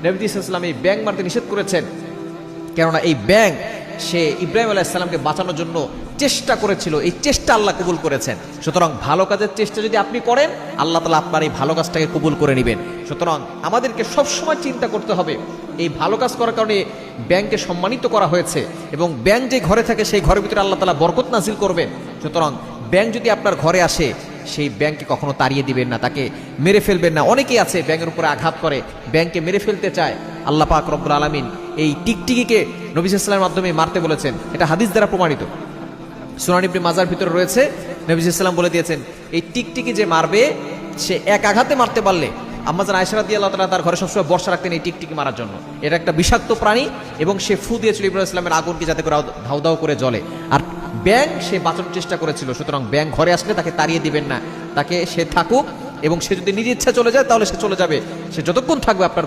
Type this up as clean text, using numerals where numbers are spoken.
নবী সাল্লাল্লাহু আলাইহি ওয়াসাল্লাম এই ব্যাঙ মারতে নিষেধ করেছেন, কেননা এই ব্যাঙ সে ইব্রাহিম আলাইহিস সালামকে বাঁচানোর জন্য চেষ্টা করেছিল, এই চেষ্টা আল্লাহ কবুল করেছেন। সুতরাং ভালো কাজের চেষ্টা যদি আপনি করেন, আল্লাহ তাআলা আপনার এই ভালো কাজটাকে কবুল করে নেবেন। সুতরাং আমাদেরকে সবসময় চিন্তা করতে হবে, এই ভালো কাজ করার কারণে ব্যাংকে সম্মানিত করা হয়েছে, এবং ব্যাংক যে ঘরে থাকে সেই ঘরের ভিতরে আল্লাহ তাআলা বরকত নাজিল করবেন। সুতরাং ব্যাংক যদি আপনার ঘরে আসে, সেই ব্যাংককে কখনো তাড়িয়ে দিবেন না, তাকে মেরে ফেলবেন না। অনেকেই আছে ব্যাংকের উপরে আঘাত করে, ব্যাংককে মেরে ফেলতে চায়। আল্লাহ পাক রব্বুল আলামিন এই টিকটিকিকে নবী সাল্লাল্লাহু আলাইহি ওয়াসাল্লামের মাধ্যমে মারতে বলেছেন, এটা হাদিস দ্বারা প্রমাণিত। সুনান ইবনে মাজার ভিতরে রয়েছে, নবী সাল্লাল্লাহু আলাইহি ওয়াসাল্লাম বলে দিয়েছেন, এই টিকটিকি যে মারবে, সে এক আঘাতে মারতে পারলে, আম্মা জান আয়েশা রাদিয়াল্লাহু তাআলা তার ঘরে সবসময় বর্ষা রাখতেন এই টিকটিকি মারার জন্য। এটা একটা বিষাক্ত প্রাণী, এবং সে ফু দিয়েছিল ইব্রাহিম ইসলামের আগুনকে যাতে করে ধাউ ধাউ করে জ্বলে। আর ব্যাঙ সে বাঁচানোর চেষ্টা করেছিল। সুতরাং ব্যাঙ ঘরে আসলে তাকে তাড়িয়ে দিবেন না, তাকে সে থাকুক, এবং সে যদি নিজের ইচ্ছা চলে যায় তাহলে সে চলে যাবে। সে যতক্ষণ থাকবে আপনার